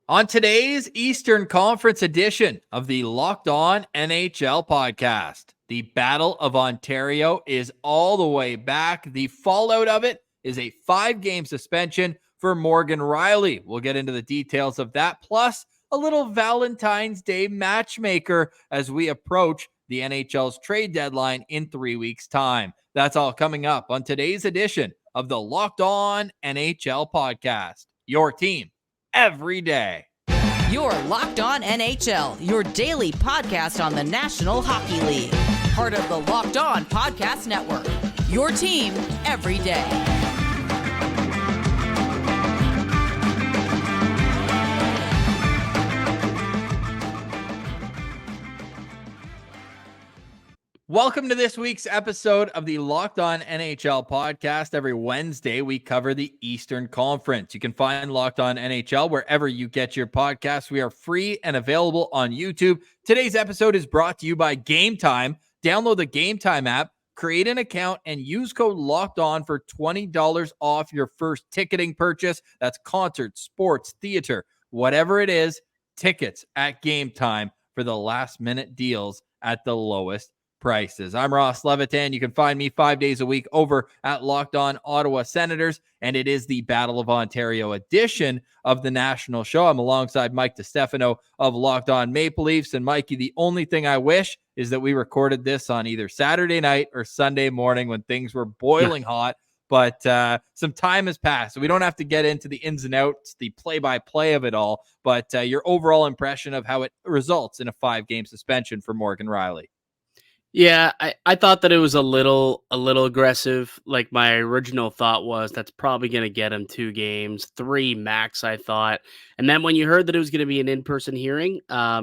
On today's Eastern Conference edition of the Locked On NHL podcast, the Battle of Ontario is all the way back. The fallout of it is a 5-game suspension for Morgan Rielly. We'll get into the details of that, plus a little Valentine's Day matchmaker as we approach the NHL's trade deadline in 3 weeks' time. That's all coming up on today's edition of the Locked On NHL podcast. Your team every day. You're Locked On NHL, your daily podcast on the National Hockey League. Part of the Locked On Podcast Network, your team every day. Welcome to this week's episode of the Locked On NHL podcast. Every Wednesday, we cover the Eastern Conference. You can find Locked On NHL wherever you get your podcasts. We are free and available on YouTube. Today's episode is brought to you by Gametime. Download the Gametime app, create an account, and use code Locked On for $20 off your first ticketing purchase. That's concerts, sports, theater, whatever it is, tickets at Gametime for the last-minute deals at the lowest prices. I'm Ross Levitan. You can find me 5 days a week over at Locked On Ottawa Senators, and it is the Battle of Ontario edition of the national show. I'm alongside Mike DiStefano of Locked On Maple Leafs. And Mikey, the only thing I wish is that we recorded this on either Saturday night or Sunday morning when things were boiling hot. But some time has passed, so we don't have to get into the ins and outs, the play-by-play of it all. But your overall impression of how it results in a 5-game suspension for Morgan Rielly. Yeah, I thought that it was a little aggressive. Like my original thought was that's probably going to get him 2 games, 3 max, I thought. And then when you heard that it was going to be an in-person hearing,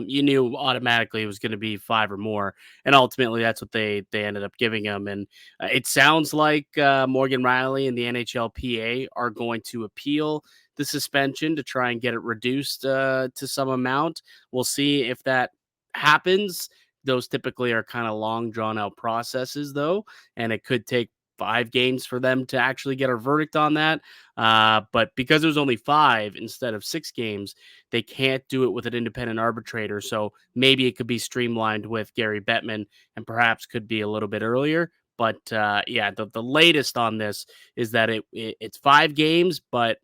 you knew automatically it was going to be 5 or more. And ultimately that's what they ended up giving him. And it sounds like Morgan Rielly and the NHLPA are going to appeal the suspension to try and get it reduced to some amount. We'll see if that happens. Those typically are kind of long, drawn-out processes, though, and it could take 5 games for them to actually get a verdict on that. But because there's only 5 instead of 6 games, they can't do it with an independent arbitrator. So maybe it could be streamlined with Gary Bettman and perhaps could be a little bit earlier. But the latest on this is that it's 5 games, but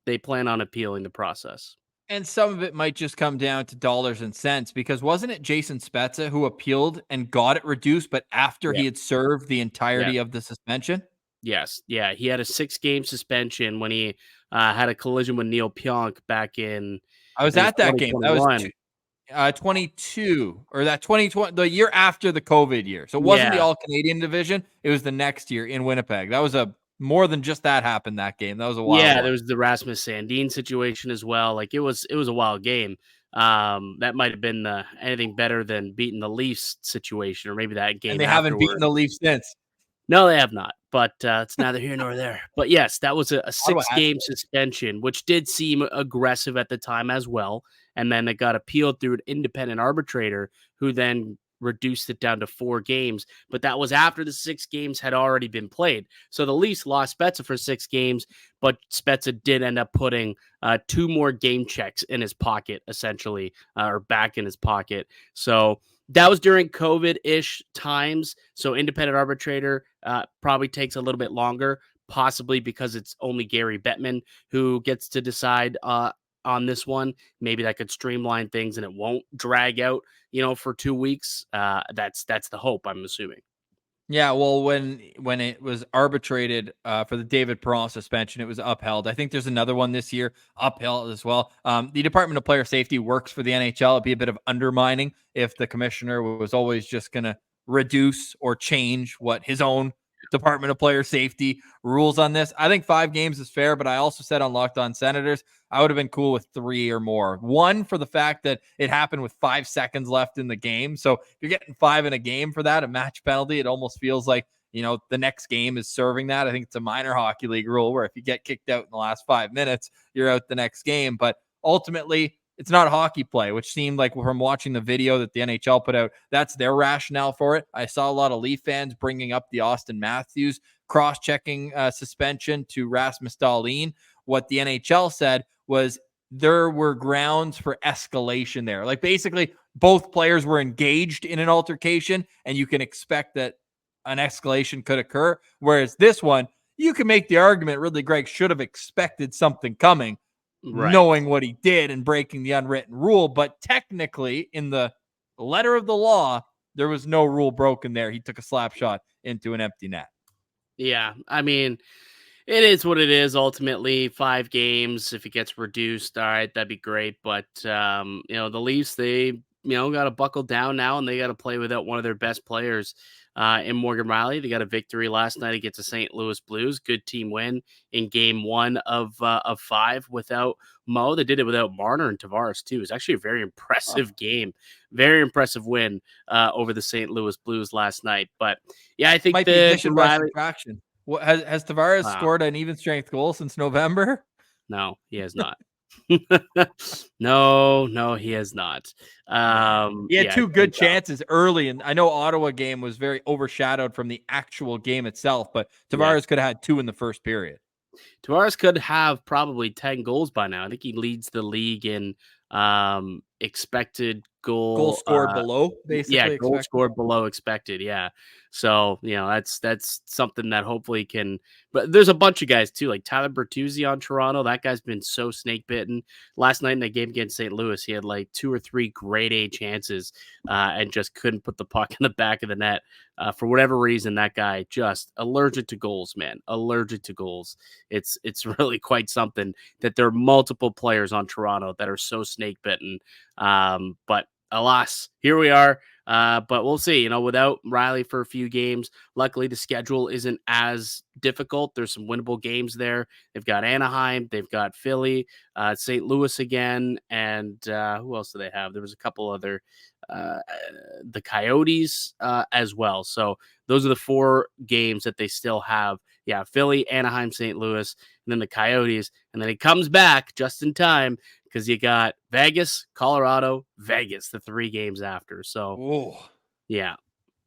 they plan on appealing the process. And some of it might just come down to dollars and cents, because wasn't it Jason Spezza who appealed and got it reduced, but after he had served the entirety of the suspension? Yes. Yeah. He had a 6-game suspension when he had a collision with Neil Pionk back in. I was at that game. That was 22 or that 2020, the year after the COVID year. So it wasn't the All-Canadian division. It was the next year in Winnipeg. That was more than just that happened that game. That was a wild one. There was the Rasmus Sandin situation as well. Like it was a wild game. That might have been anything better than beating the Leafs situation, or maybe that game. And they haven't beaten the Leafs since. No, they have not. But it's neither here nor there. But yes, that was a 6-game suspension, which did seem aggressive at the time as well. And then it got appealed through an independent arbitrator, who then reduced it down to 4 games, but that was after the 6 games had already been played. So the Leafs lost Spezza for 6 games, but Spezza did end up putting 2 more game checks in his pocket, essentially, or back in his pocket. So that was during COVID-ish times. So independent arbitrator probably takes a little bit longer, possibly because it's only Gary Bettman who gets to decide on this one. Maybe that could streamline things and it won't drag out, for 2 weeks. That's the hope, I'm assuming. Yeah, well, when it was arbitrated for the David Perron suspension, it was upheld. I think there's another one this year upheld as well. The Department of Player Safety works for the NHL. It'd be a bit of undermining if the commissioner was always just going to reduce or change what his own Department of Player Safety rules on this. I think 5 games is fair, but I also said on Locked On Senators, I would have been cool with 3 or more. 1, for the fact that it happened with 5 seconds left in the game. So if you're getting 5 in a game for that, a match penalty, it almost feels like, the next game is serving that. I think it's a minor hockey league rule where if you get kicked out in the last 5 minutes, you're out the next game. But ultimately, it's not hockey play, which seemed like from watching the video that the NHL put out, that's their rationale for it. I saw a lot of Leaf fans bringing up the Austin Matthews cross-checking suspension to Rasmus Dahlin. What the NHL said was there were grounds for escalation there. Like basically both players were engaged in an altercation and you can expect that an escalation could occur. Whereas this one, you can make the argument Ridley Gregg should have expected something coming, knowing what he did and breaking the unwritten rule. But technically, in the letter of the law, there was no rule broken there. He took a slap shot into an empty net. Yeah, I mean, it is what it is. Ultimately, 5 games. If it gets reduced, all right, that'd be great. But the Leafs, they got to buckle down now, and they got to play without one of their best players in Morgan Rielly. They got a victory last night against the St. Louis Blues. Good team win in Game 1 of 5 without Mo. They did it without Marner and Tavares too. It's actually a very impressive game, very impressive win over the St. Louis Blues last night. But yeah, I think might be addition by subtraction. What, has Tavares scored an even strength goal since November? No, he has not. No, he has not. He had 2 good chances early, and I know Ottawa game was very overshadowed from the actual game itself, but Tavares could have had 2 in the first period. Tavares could have probably 10 goals by now. I think he leads the league in expected goal scored below, basically. Yeah, goal scored below expected. Yeah. So, that's something that hopefully can, but there's a bunch of guys too, like Tyler Bertuzzi on Toronto. That guy's been so snake bitten. Last night in that game against St. Louis, he had like 2 or 3 grade A chances and just couldn't put the puck in the back of the net. For whatever reason, that guy just allergic to goals, man. Allergic to goals. It's really quite something that there are multiple players on Toronto that are so snake bitten. But alas, here we are. But we'll see, without Rielly for a few games. Luckily, the schedule isn't as difficult. There's some winnable games there. They've got Anaheim, they've got Philly, St. Louis again, and who else do they have? There was a couple other, the Coyotes as well. So those are the 4 games that they still have. Yeah, Philly, Anaheim, St. Louis, and then the Coyotes. And then he comes back just in time because you got Vegas, Colorado, Vegas, the 3 games after. So, yeah.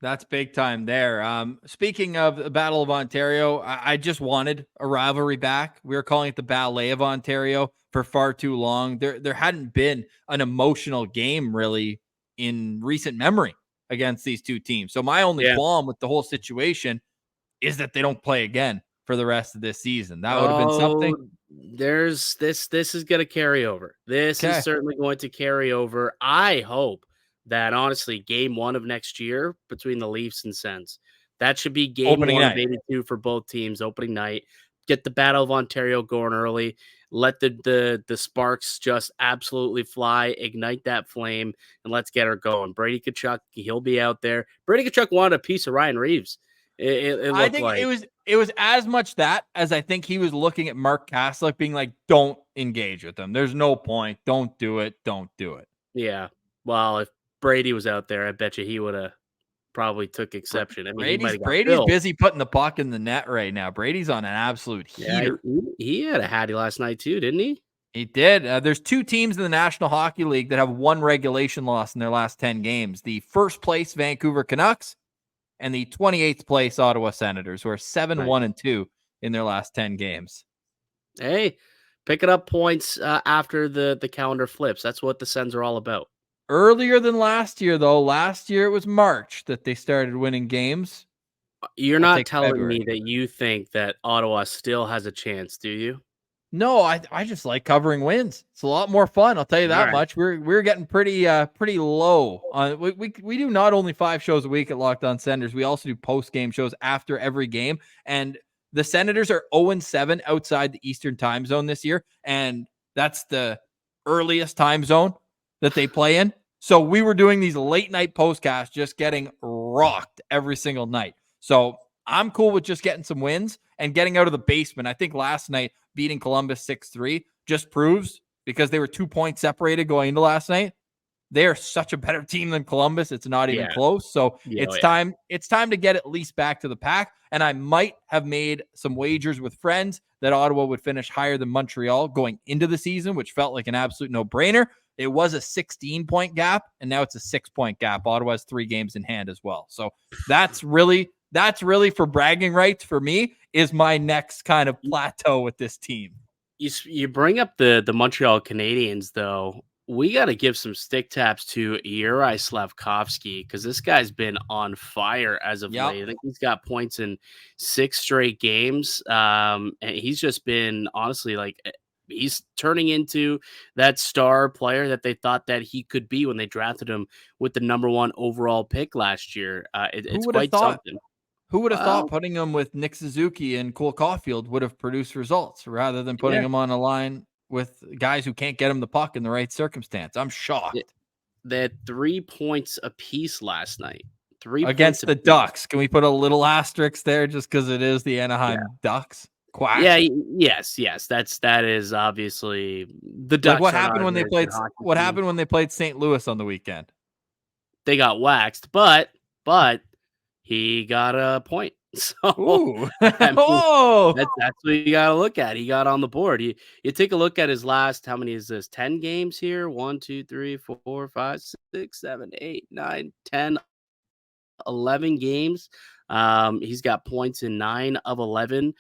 That's big time there. Speaking of the Battle of Ontario, I just wanted a rivalry back. We were calling it the Ballet of Ontario for far too long. There hadn't been an emotional game really in recent memory against these 2 teams. So my only qualm with the whole situation is that they don't play again for the rest of this season. That would have been something. There's this is going to carry over. This is certainly going to carry over. I hope that honestly, Game 1 of next year between the Leafs and Sens, that should be Game opening 1 night. of 82 for both teams. Opening night, get the Battle of Ontario going early. Let the sparks just absolutely fly. Ignite that flame, and let's get her going. Brady Tkachuk, he'll be out there. Brady Tkachuk wanted a piece of Ryan Reeves. I think it was as much that as I think he was looking at Mark Kaslick being like, don't engage with them. There's no point. Don't do it. Don't do it. Yeah. Well, if Brady was out there, I bet you he would have probably took exception. I mean, Brady's busy putting the puck in the net right now. Brady's on an absolute heater. Yeah, he had a hattie last night too, didn't he? He did. There's 2 teams in the National Hockey League that have 1 regulation loss in their last 10 games. The first place Vancouver Canucks and the 28th place Ottawa Senators, who are 7-1-2 in their last 10 games. Hey, picking up points after the calendar flips. That's what the Sens are all about. Earlier than last year, though. Last year it was March that they started winning games. You're not telling me that you think that Ottawa still has a chance, do you? No, I just like covering wins. It's a lot more fun. I'll tell you that much. We're getting pretty low on. We do not only 5 shows a week at Locked On Senators. We also do post game shows after every game. And the Senators are 0-7 outside the Eastern time zone this year, and that's the earliest time zone that they play in. So we were doing these late night postcasts, just getting rocked every single night. So I'm cool with just getting some wins and getting out of the basement. I think last night beating Columbus 6-3 just proves, because they were 2 points separated going into last night, they are such a better team than Columbus. It's not even close. So it's time to get at least back to the pack. And I might have made some wagers with friends that Ottawa would finish higher than Montreal going into the season, which felt like an absolute no-brainer. It was a 16-point gap, and now it's a 6-point gap. Ottawa has 3 games in hand as well. So that's really for bragging rights for me, is my next kind of plateau with this team. You bring up the Montreal Canadiens, though. We got to give some stick taps to Juraj Slafkovsky because this guy's been on fire as of Yep. late. I think he's got points in 6 straight games. And he's just been honestly he's turning into that star player that they thought that he could be when they drafted him with the number 1 overall pick last year. Who It's would have quite thought? something. Who would have thought Well, putting him with Nick Suzuki and Cole Caulfield would have produced results rather than putting yeah. him on a line with guys who can't get him the puck in the right circumstance? I'm shocked. They had 3 points apiece last night. 3 points Against the apiece. Ducks. Can we put a little asterisk there just because it is the Anaheim Yeah. Ducks? Quack. Yeah, yes. That is obviously the Ducks. Like what happened when they played? What happened when they played St. Louis on the weekend? They got waxed, but he got a point. So Ooh. I mean, Oh. that's what you got to look at. He got on the board. You take a look at his last. How many is this? 10 games here. 1, 2, 3, 4, 5, 6, 7, 8, 9, 10, 11 games. He's got points in 9 of 11,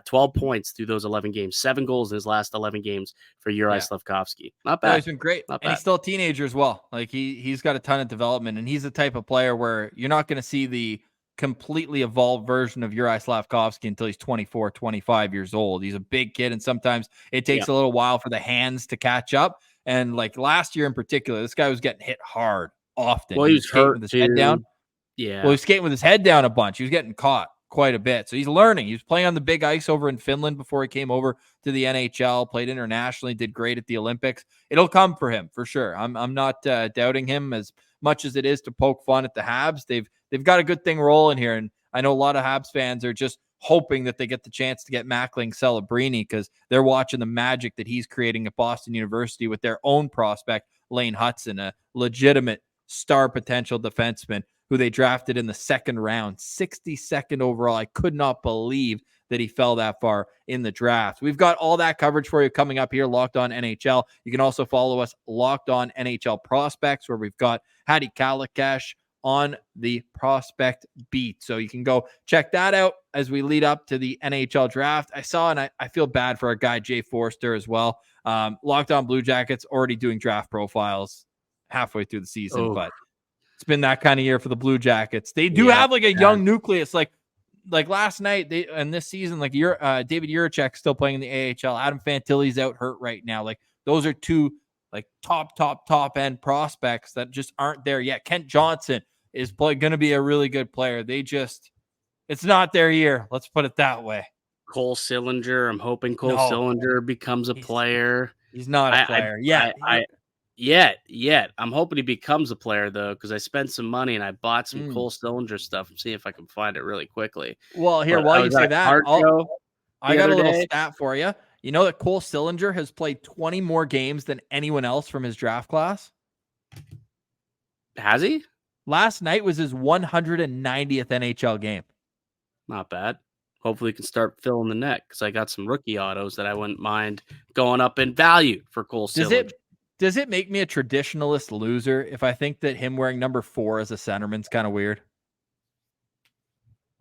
12 points through those 11 games, 7 goals in his last 11 games for Juraj Slafkovsky. Not bad. No, he's been great. Not And bad. he's still a teenager as well. Like he's got a ton of development, and he's the type of player where you're not going to see the completely evolved version of Juraj Slafkovsky until he's 24, 25 years old. He's a big kid, and sometimes it takes a little while for the hands to catch up. And like last year in particular, this guy was getting hit hard often. Well, he was skating hurt with his too. head down. Yeah. Well, he was skating with his head down a bunch. He was getting caught quite a bit. So he's learning. He was playing on the big ice over in Finland before he came over to the NHL, played internationally, did great at the Olympics. It'll come for him for sure. I'm not doubting him as much as it is to poke fun at the Habs. They've got a good thing rolling here. And I know a lot of Habs fans are just hoping that they get the chance to get Mackling Celebrini because they're watching the magic that he's creating at Boston University with their own prospect, Lane Hudson, a legitimate star potential defenseman who they drafted in the 2nd round, 62nd overall. I could not believe that he fell that far in the draft. We've got all that coverage for you coming up here, Locked On NHL. You can also follow us, Locked On NHL Prospects, where we've got Hattie Kalakash on the prospect beat. So you can go check that out as we lead up to the NHL draft. I saw, and I feel bad for our guy, Jay Forster, as well. Locked On Blue Jackets already doing draft profiles halfway through the season, but it's been that kind of year for the Blue Jackets. They do have like a young nucleus, like last night and this season, like David Jiricek's still playing in the AHL. Adam Fantilli's out hurt right now. Like those are 2 like top end prospects that just aren't there yet. Kent Johnson is going to be a really good player. It's not their year. Let's put it that way. Cole Sillinger. I'm hoping Sillinger becomes a player. He's not a player. Yet. I'm hoping he becomes a player, though, because I spent some money and I bought some Cole Sillinger stuff. I'm seeing if I can find it really quickly. Well, here, while you say that, I got a little stat for you. You know that Cole Sillinger has played 20 more games than anyone else from his draft class? Has he? Last night was his 190th NHL game. Not bad. Hopefully, he can start filling the net because I got some rookie autos that I wouldn't mind going up in value for Cole Sillinger. Does it make me a traditionalist loser if I think that him wearing number 4 as a centerman's kind of weird?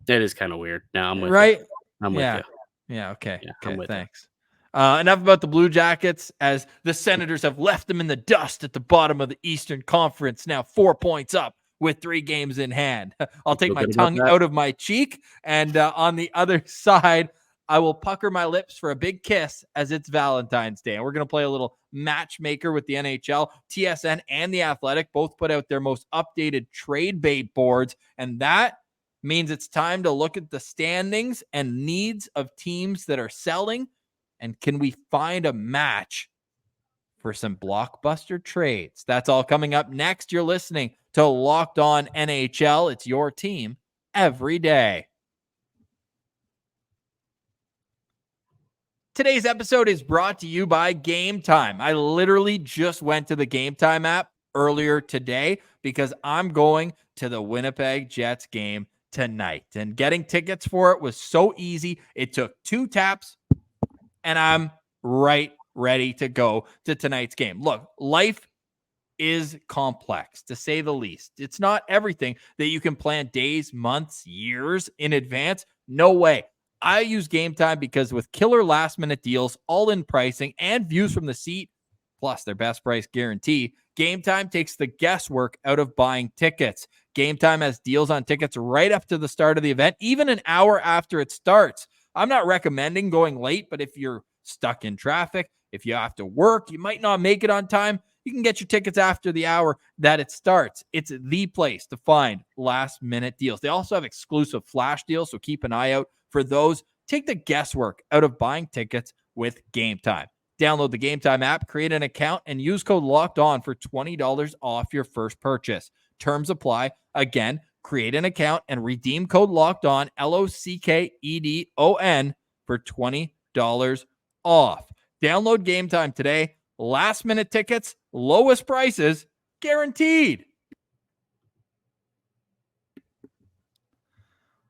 It is kind of weird. Now I'm with you. I'm with you. Yeah, okay. Yeah, okay, thanks. Enough about the Blue Jackets, as the Senators have left them in the dust at the bottom of the Eastern Conference, now 4 points up with 3 games in hand. I'll take my tongue out of my cheek, and on the other side, I will pucker my lips for a big kiss as it's Valentine's Day. And we're going to play a little matchmaker with the NHL. TSN and The Athletic both put out their most updated trade bait boards, and that means it's time to look at the standings and needs of teams that are selling. And can we find a match for some blockbuster trades? That's all coming up next. You're listening to Locked On NHL. It's your team every day. Today's episode is brought to you by Gametime. I literally just went to the Gametime app earlier today because I'm going to the Winnipeg Jets game tonight. And getting tickets for it was so easy. It took 2 taps, and I'm right ready to go to tonight's game. Look, life is complex, to say the least. It's not everything that you can plan days, months, years in advance. No way. I use Gametime because with killer last-minute deals, all-in pricing, and views from the seat, plus their best price guarantee, Gametime takes the guesswork out of buying tickets. Gametime has deals on tickets right up to the start of the event, even an hour after it starts. I'm not recommending going late, but if you're stuck in traffic, if you have to work, you might not make it on time, you can get your tickets after the hour that it starts. It's the place to find last-minute deals. They also have exclusive flash deals, so keep an eye out for those. Take the guesswork out of buying tickets with Gametime. Download the Gametime app, create an account, and use code LOCKEDON for $20 off your first purchase. Terms apply. Again, create an account and redeem code LOCKEDON, LOCKEDON, for $20 off. Download Gametime today. Last minute tickets, lowest prices, guaranteed.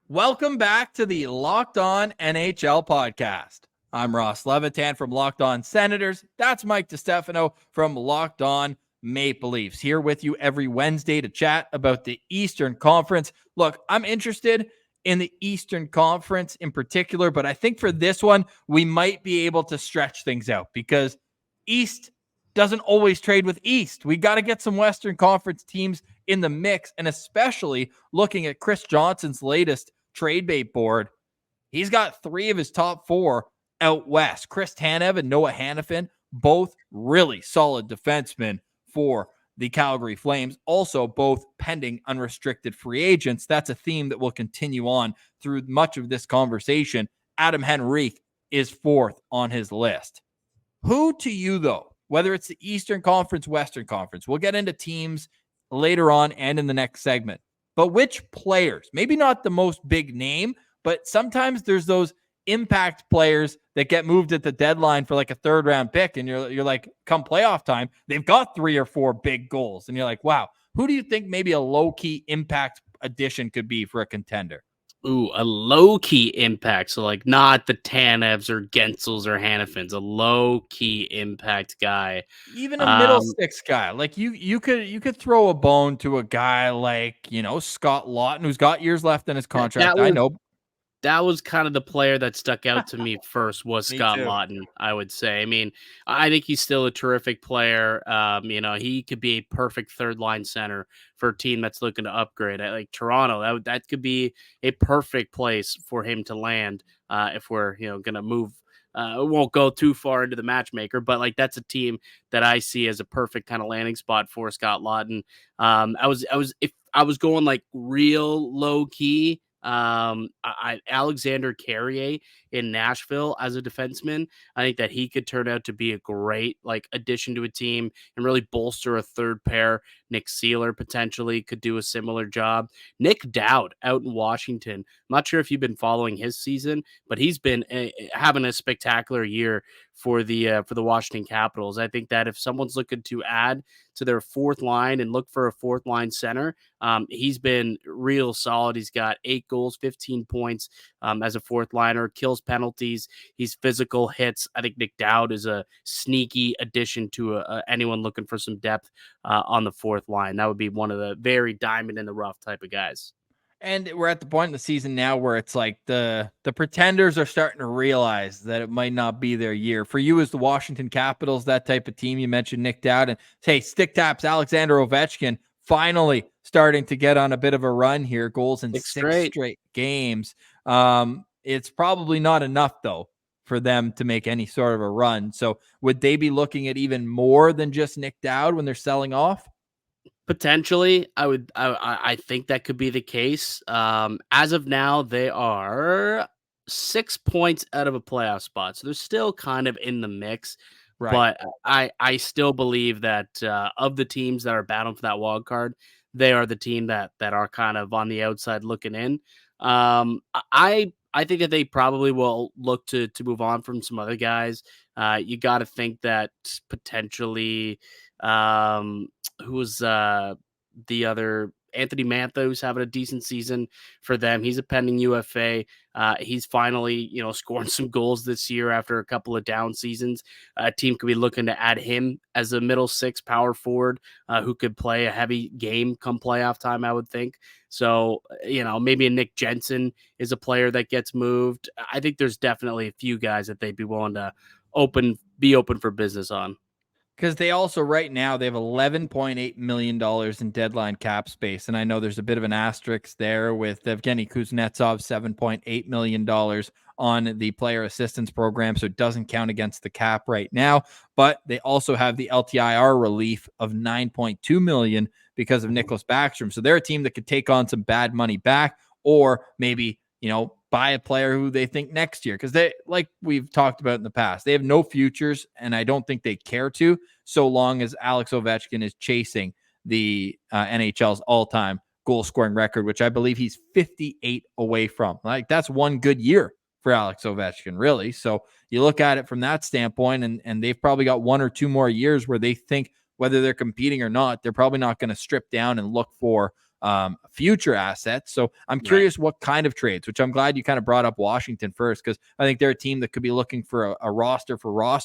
Welcome back to the Locked On NHL podcast. I'm Ross Levitan from Locked On Senators. That's Mike DiStefano from Locked On Maple Leafs, here with you every Wednesday to chat about the Eastern Conference. Look, I'm interested in the Eastern Conference in particular, but I think for this one, we might be able to stretch things out because East doesn't always trade with East. We got to get some Western Conference teams in the mix, and especially looking at Chris Johnson's latest trade bait board, he's got 3 of his top 4 out west. Chris Tanev and Noah Hannafin, both really solid defensemen for the Calgary Flames, also both pending unrestricted free agents. That's a theme that will continue on through much of this conversation. Adam Henrique is 4th on his list. Who to you, though, whether it's the Eastern Conference, Western Conference, we'll get into teams later on and in the next segment, but which players, maybe not the most big name, but sometimes there's those impact players that get moved at the deadline for like a 3rd round pick, and you're like, come playoff time, they've got 3 or 4 big goals, and you're like, wow, who do you think maybe a low-key impact addition could be for a contender? Ooh, a low-key impact. So, like, not the Tanevs or Gensels or Hannafins, a low-key impact guy. Even a middle six guy. Like, you could throw a bone to a guy like, Scott Laughton, who's got years left in his contract. I know. That was kind of the player that stuck out to me first was Me Scott too. Laughton, I would say. I mean, I think he's still a terrific player. He could be a perfect 3rd-line center for a team that's looking to upgrade. Like Toronto, that could be a perfect place for him to land if we're, going to move. It won't go too far into the matchmaker, but like that's a team that I see as a perfect kind of landing spot for Scott Laughton. If I was going like real low key, Alexander Carrier in Nashville as a defenseman, I think that he could turn out to be a great like addition to a team and really bolster a 3rd pair. Nick Seeler potentially could do a similar job. Nick Dowd out in Washington, I'm not sure if you've been following his season, but he's been having a spectacular year for the Washington Capitals. I think that if someone's looking to add to their 4th line and look for a 4th line center, he's been real solid. He's got 8 goals, 15 points as a 4th liner, kills penalties. He's physical, hits. I think Nick Dowd is a sneaky addition to anyone looking for some depth on the 4th line. That would be one of the very diamond in the rough type of guys. And we're at the point in the season now where it's like the pretenders are starting to realize that it might not be their year. For you as the Washington Capitals, that type of team, you mentioned Nick Dowd, and hey, Stick Taps, Alexander Ovechkin finally starting to get on a bit of a run here. Goals in 6 straight games. It's probably not enough, though, for them to make any sort of a run. So would they be looking at even more than just Nick Dowd when they're selling off? Potentially, I think that could be the case. As of now, they are 6 points out of a playoff spot, so they're still kind of in the mix. Right. But I still believe that of the teams that are battling for that wild card, they are the team that are kind of on the outside looking in. I think that they probably will look to move on from some other guys. You got to think that potentially. Who was the other Anthony Mantha's having a decent season for them. He's a pending UFA. He's finally, scoring some goals this year after a couple of down seasons. A team could be looking to add him as a middle six power forward who could play a heavy game come playoff time, I would think. So, maybe a Nick Jensen is a player that gets moved. I think there's definitely a few guys that they'd be willing to be open for business on. Because they also, right now, they have $11.8 million in deadline cap space. And I know there's a bit of an asterisk there with Evgeny Kuznetsov, $7.8 million on the player assistance program. So it doesn't count against the cap right now. But they also have the LTIR relief of $9.2 million because of Nicholas Backstrom. So they're a team that could take on some bad money back, or maybe, buy a player who they think next year, because they, like we've talked about in the past, they have no futures, and I don't think they care to, so long as Alex Ovechkin is chasing the NHL's all-time goal scoring record, which I believe he's 58 away from. Like, that's one good year for Alex Ovechkin, really. So you look at it from that standpoint, and they've probably got 1 or 2 more years where they think, whether they're competing or not, they're probably not going to strip down and look for future assets. So I'm curious what kind of trades, which I'm glad you kind of brought up Washington first, because I think they're a team that could be looking for a roster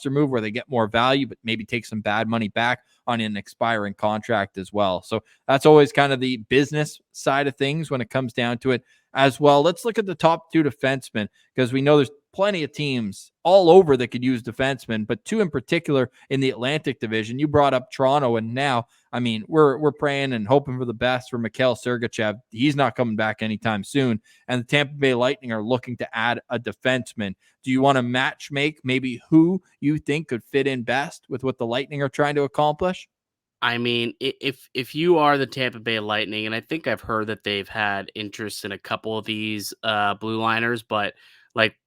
move where they get more value, but maybe take some bad money back on an expiring contract as well. So that's always kind of the business side of things when it comes down to it as well. Let's look at the top 2 defensemen, because we know there's plenty of teams all over that could use defensemen, but 2 in particular in the Atlantic Division. You brought up Toronto, and now, I mean, we're praying and hoping for the best for Mikhail Sergachev. He's not coming back anytime soon. And the Tampa Bay Lightning are looking to add a defenseman. Do you want to match make maybe who you think could fit in best with what the Lightning are trying to accomplish? I mean, if you are the Tampa Bay Lightning, and I think I've heard that they've had interest in a couple of these blue liners, but like,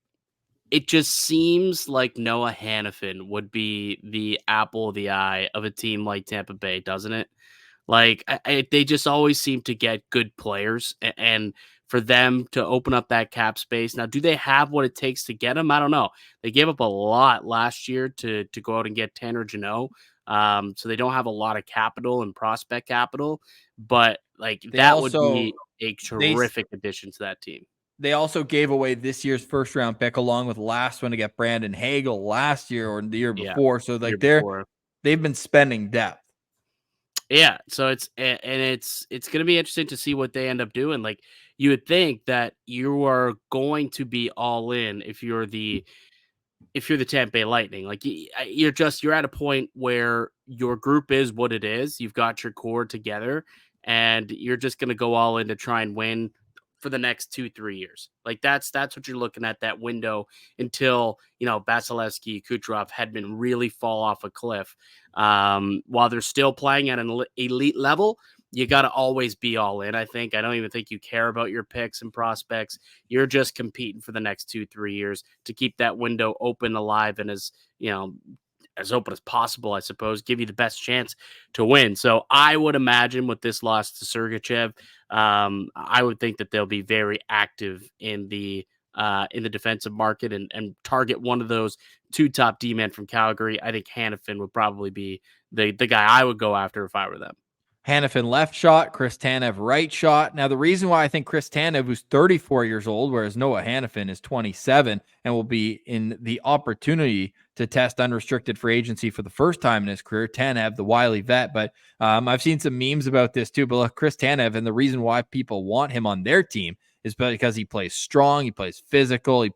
it just seems like Noah Hannafin would be the apple of the eye of a team like Tampa Bay, doesn't it? Like, they just always seem to get good players, and for them to open up that cap space. Now, do they have what it takes to get them? I don't know. They gave up a lot last year to go out and get Tanner Jeannot. So they don't have a lot of capital and prospect capital, but like, that would be a terrific addition to that team. They also gave away this year's first round pick along with last one to get Brandon Hagel last year or the year before. So like they've been spending depth. Yeah. So it's going to be interesting to see what they end up doing. Like, you would think that you are going to be all in if you're the Tampa Bay Lightning. Like, you're at a point where your group is what it is. You've got your core together, and you're just going to go all in to try and win for the next 2-3 years. Like, that's what you're looking at, that window, until, Vasilevsky, Kucherov, Hedman really fall off a cliff. While they're still playing at an elite level, you got to always be all in. I don't even think you care about your picks and prospects. You're just competing for the next 2-3 years to keep that window open, alive, and as open as possible, I suppose, give you the best chance to win. So I would imagine with this loss to Sergachev, I would think that they'll be very active in the defensive market and target one of those 2 top D-men from Calgary. I think Hannafin would probably be the guy I would go after if I were them. Hannafin left shot, Chris Tanev right shot. Now, the reason why I think Chris Tanev, who's 34 years old, whereas Noah Hannafin is 27 and will be in the opportunity to test unrestricted free agency for the first time in his career, Tanev, the wily vet. But I've seen some memes about this too. But look, Chris Tanev, and the reason why people want him on their team is because he plays strong, he plays physical,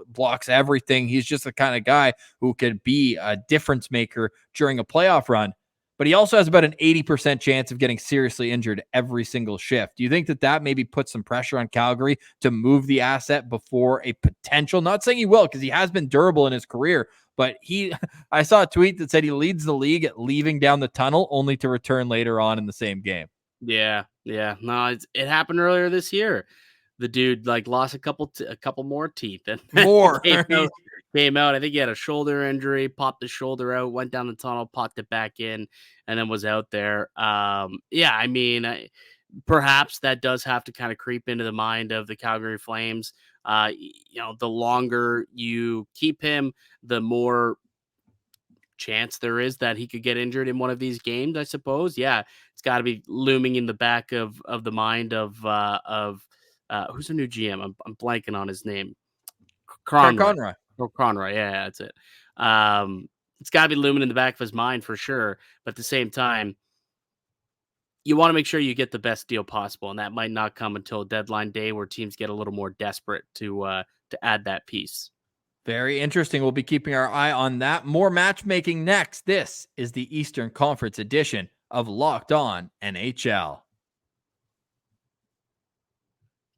blocks everything. He's just the kind of guy who could be a difference maker during a playoff run. But he also has about an 80% chance of getting seriously injured every single shift. Do you think that maybe puts some pressure on Calgary to move the asset before a potential, not saying he will, because he has been durable in his career, but I saw a tweet that said he leads the league at leaving down the tunnel only to return later on in the same game. Yeah. No, it happened earlier this year. The dude lost a couple more teeth and more came out. I think he had a shoulder injury, popped the shoulder out, went down the tunnel, popped it back in, and then was out there. I mean, perhaps that does have to kind of creep into the mind of the Calgary Flames. The longer you keep him, the more chance there is that he could get injured in one of these games, I suppose. Yeah, it's got to be looming in the back of the mind of who's the new GM? I'm blanking on his name. Conroy. Conroy. Oh, Conroy. Yeah, that's it. It's got to be looming in the back of his mind for sure. But at the same time, you want to make sure you get the best deal possible, and that might not come until deadline day, where teams get a little more desperate to add that piece. Very interesting. We'll be keeping our eye on that. More matchmaking next. This is the Eastern Conference edition of Locked On NHL.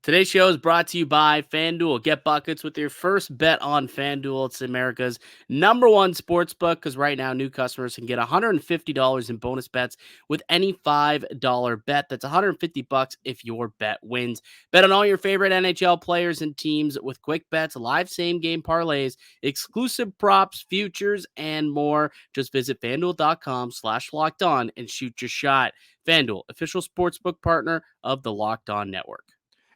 Today's show is brought to you by FanDuel. Get buckets with your first bet on FanDuel. It's America's #1 sports book, because right now new customers can get $150 in bonus bets with any $5 bet. That's $150 if your bet wins. Bet on all your favorite NHL players and teams with quick bets, live same-game parlays, exclusive props, futures, and more. Just visit FanDuel.com/LockedOn and shoot your shot. FanDuel, official sportsbook partner of the Locked On Network.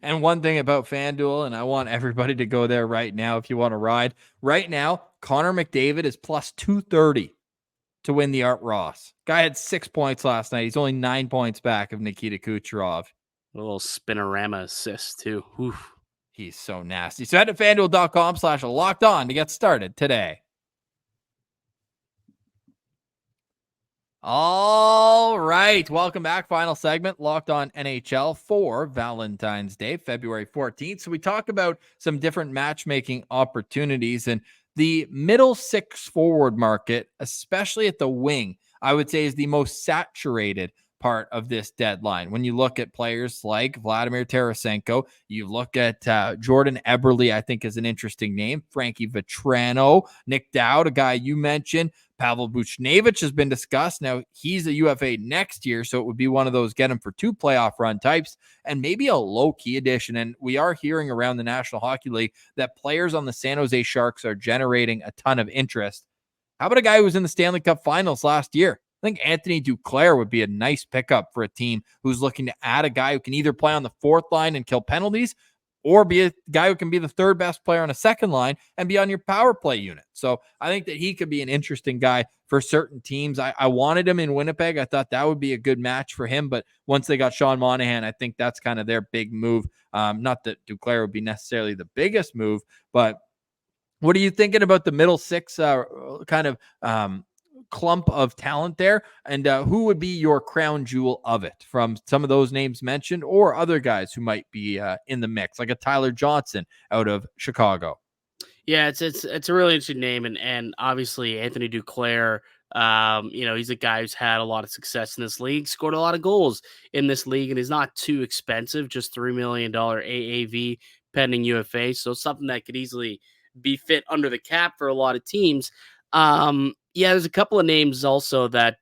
And one thing about FanDuel, and I want everybody to go there right now if you want to ride. Right now, Connor McDavid is plus 230 to win the Art Ross. Guy had 6 points last night. He's only 9 points back of Nikita Kucherov. A little spinorama assist, too. Oof. He's so nasty. So head to FanDuel.com/LockedOn to get started today. All right. Welcome back. Final segment, Locked On NHL for Valentine's Day, February 14th. So we talk about some different matchmaking opportunities, and the middle six forward market, especially at the wing, I would say is the most saturated part of this deadline. When you look at players like Vladimir Tarasenko, you look at Jordan Eberle, I think is an interesting name, Frankie Vetrano, Nick Dowd, a guy you mentioned, Pavel Buchnevich has been discussed. Now, he's a UFA next year, so it would be one of those get him for 2 playoff run types, and maybe a low-key addition. And we are hearing around the National Hockey League that players on the San Jose Sharks are generating a ton of interest. How about a guy who was in the Stanley Cup Finals last year? I think Anthony Duclair would be a nice pickup for a team who's looking to add a guy who can either play on the fourth line and kill penalties, or be a guy who can be the third best player on a second line and be on your power play unit. So I think that he could be an interesting guy for certain teams. I wanted him in Winnipeg. I thought that would be a good match for him. But once they got Sean Monahan, I think that's kind of their big move. Not that Duclair would be necessarily the biggest move, but what are you thinking about the middle six kind of clump of talent there, and who would be your crown jewel of it from some of those names mentioned, or other guys who might be in the mix, like a Tyler Johnson out of Chicago? Yeah, it's a really interesting name, and obviously Anthony Duclair. He's a guy who's had a lot of success in this league, scored a lot of goals in this league, and is not too expensive, just $3 million AAV pending UFA, so something that could easily be fit under the cap for a lot of teams. There's a couple of names also that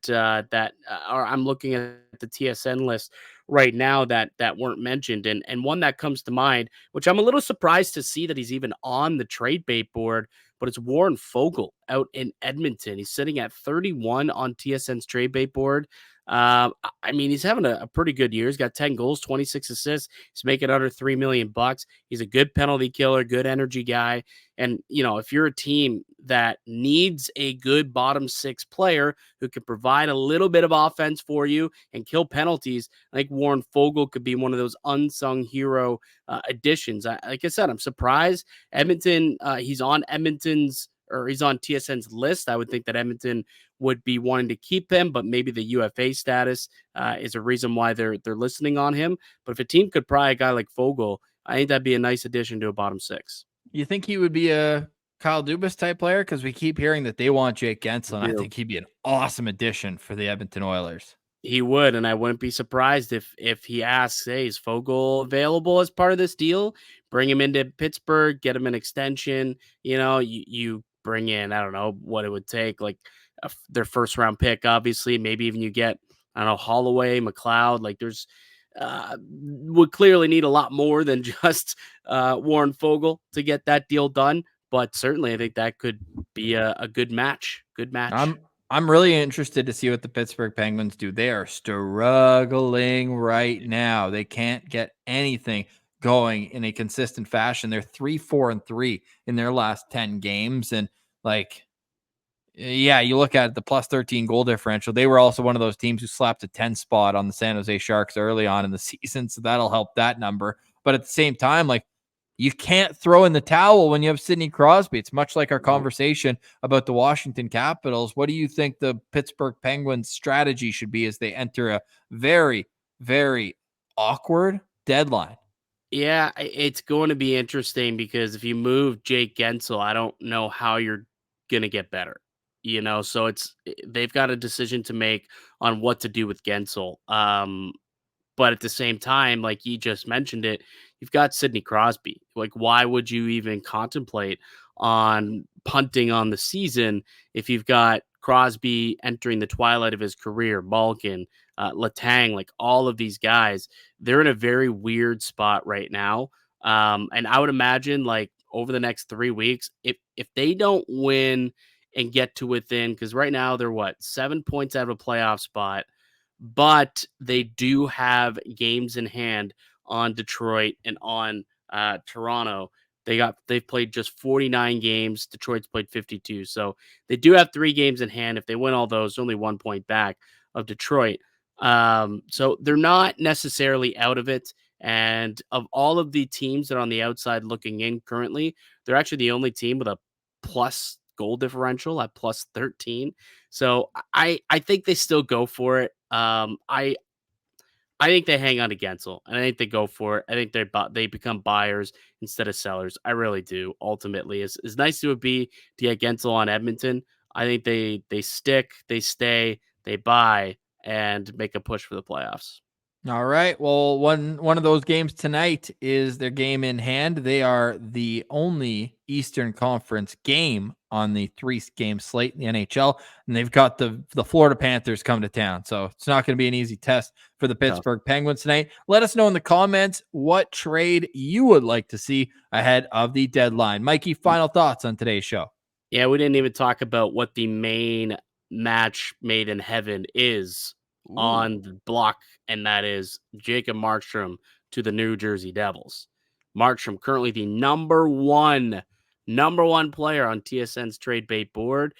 I'm looking at the TSN list right now that weren't mentioned, and one that comes to mind, which I'm a little surprised to see that he's even on the trade bait board, but it's Warren Foegele out in Edmonton. He's sitting at 31 on TSN's trade bait board. He's having a pretty good year. He's got 10 goals, 26 assists. He's making under $3 million. He's a good penalty killer, good energy guy. And, if you're a team that needs a good bottom six player who can provide a little bit of offense for you and kill penalties, I think Warren Foegele could be one of those unsung hero additions. Like I said, I'm surprised Edmonton, he's on TSN's list. I would think that Edmonton would be wanting to keep him, but maybe the UFA status is a reason why they're listening on him. But if a team could pry a guy like Foegele, I think that'd be a nice addition to a bottom six. You think he would be a Kyle Dubas type player? Because we keep hearing that they want Jake Gensel, and I think he'd be an awesome addition for the Edmonton Oilers. He would, and I wouldn't be surprised if he asks, hey, is Foegele available as part of this deal? Bring him into Pittsburgh, get him an extension. You bring in, I don't know what it would take, like their first round pick, obviously. Maybe even you get, I don't know, Holloway, McLeod. Like there's would clearly need a lot more than just Warren Foegele to get that deal done. But certainly I think that could be a good match. Good match. I'm really interested to see what the Pittsburgh Penguins do. They are struggling right now. They can't get anything going in a consistent fashion. They're 3-4-3 in their last 10 games. And Yeah, you look at the plus 13 goal differential. They were also one of those teams who slapped a 10 spot on the San Jose Sharks early on in the season. So that'll help that number. But at the same time, like, you can't throw in the towel when you have Sidney Crosby. It's much like our conversation about the Washington Capitals. What do you think the Pittsburgh Penguins strategy should be as they enter a very, very awkward deadline? Yeah, it's going to be interesting because if you move Jake Gensel, I don't know how you're going to get better. So they've got a decision to make on what to do with Gensel. But at the same time, like you just mentioned it, you've got Sidney Crosby. Like, why would you even contemplate on punting on the season if you've got Crosby entering the twilight of his career, Malkin, Letang, like all of these guys, they're in a very weird spot right now. And I would imagine like over the next 3 weeks, if they don't win and get to within, because right now they're 7 points out of a playoff spot, but they do have games in hand on Detroit and on Toronto. They've played just 49 games. Detroit's played 52. So they do have 3 games in hand. If they win all those, only 1 point back of Detroit. So they're not necessarily out of it. And of all of the teams that are on the outside looking in currently, they're actually the only team with a plus goal differential at plus 13. So I think they still go for it. I think they hang on to Gensel, and I think they go for it. I think they become buyers instead of sellers. I really do. Ultimately, as nice as it would be to get Gensel on Edmonton, I think they stick, they stay, they buy, and make a push for the playoffs. All right. Well, one of those games tonight is their game in hand. They are the only Eastern Conference game on the 3-game slate in the NHL, and they've got the Florida Panthers come to town. So it's not going to be an easy test for the Pittsburgh Penguins tonight. Let us know in the comments what trade you would like to see ahead of the deadline. Mikey, final thoughts on today's show? Yeah, we didn't even talk about what the main match made in heaven is on the block, and that is Jacob Markstrom to the New Jersey Devils. Markstrom currently the number one player on TSN's trade bait board.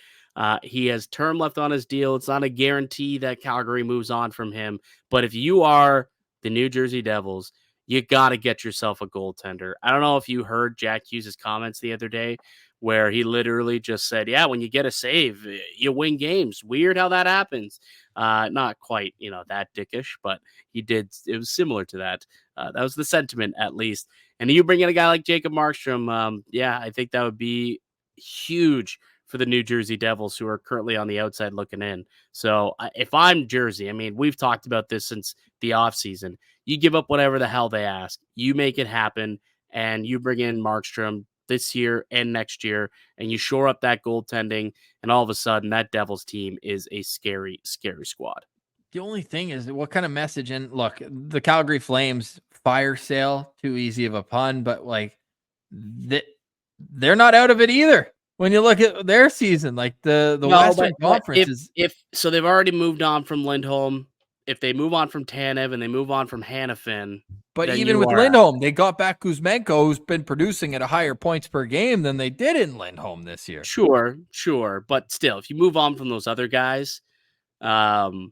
He has term left on his deal. It's not a guarantee that Calgary moves on from him, but if you are the New Jersey Devils, you got to get yourself a goaltender. I don't know if you heard Jack Hughes' comments the other day where he literally just said, yeah, when you get a save, you win games. Weird how that happens. Not quite, that dickish, but he did. It was similar to that. That was the sentiment, at least. And you bring in a guy like Jacob Markstrom, I think that would be huge for the New Jersey Devils, who are currently on the outside looking in. So if I'm Jersey, I mean, we've talked about this since the offseason. You give up whatever the hell they ask. You make it happen, and you bring in Markstrom this year and next year, and you shore up that goaltending, and all of a sudden that Devils team is a scary, scary squad. The only thing is what kind of message, and look, the Calgary Flames fire sale, too easy of a pun, but like they're not out of it either. When you look at their season, like the Western Conference so they've already moved on from Lindholm. If they move on from Tanev and they move on from Hanifin, but even with Lindholm, they got back Kuzmenko, who's been producing at a higher points per game than they did in Lindholm this year. Sure. But still, if you move on from those other guys, it kind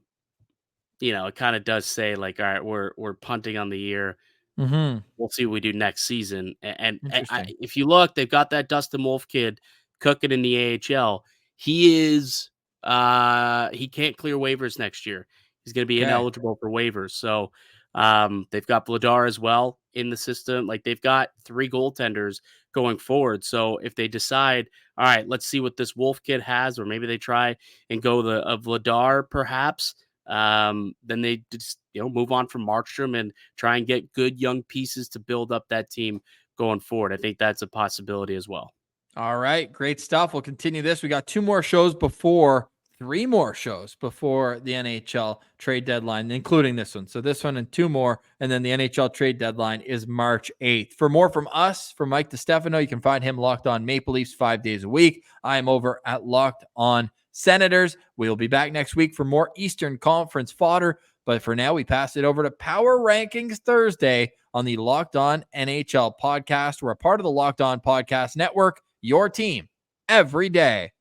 of does say like, all right, we're punting on the year. Mm-hmm. We'll see what we do next season. And if you look, they've got that Dustin Wolf kid cooking in the AHL. He is he can't clear waivers next year. He's going to be ineligible for waivers. So they've got Vladar as well in the system. Like, they've got 3 goaltenders going forward. So if they decide, all right, let's see what this Wolf kid has, or maybe they try and go the Vladar perhaps, then they just move on from Markstrom and try and get good young pieces to build up that team going forward. I think that's a possibility as well. All right, great stuff. We'll continue this. We got 3 more shows before the NHL trade deadline, including this one. So this one and 2 more, and then the NHL trade deadline is March 8th. For more from us, from Mike DiStefano, you can find him Locked On Maple Leafs 5 days a week. I am over at Locked On Senators. We'll be back next week for more Eastern Conference fodder. But for now, we pass it over to Power Rankings Thursday on the Locked On NHL podcast. We're a part of the Locked On Podcast Network, your team every day.